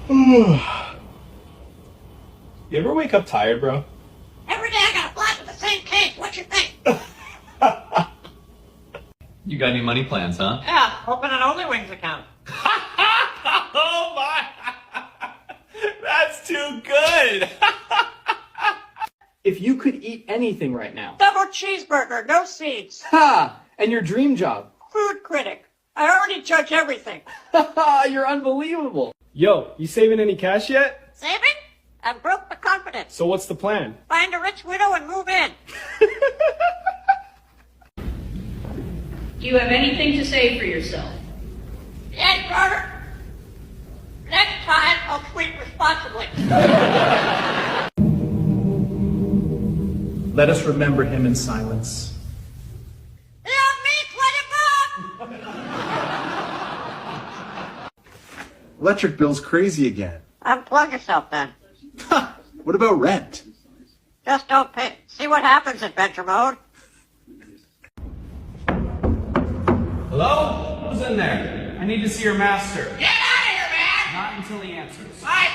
You ever wake up tired, bro? Every day I got a blast with the same case. What you think? You got any money plans, huh? Yeah, open an Only Wings account. Oh my! That's too good! If you could eat anything right now. Double cheeseburger, no seeds. Ha! And your dream job. Food critic. I already judge everything. You're unbelievable. Yo, you saving any cash yet? Saving? I'm broke but confident. So what's the plan? Find a rich widow and move in. Do you have anything to say for yourself? Yes, Robert. Next time, I'll tweet responsibly. Let us remember him in silence. You owe me 20 bucks! Electric bill's crazy again. Unplug yourself then. What about rent? Just don't pay. See what happens in venture mode. Hello? Who's in there? I need to see your master. Get out of here, man! Not until he answers. Bye.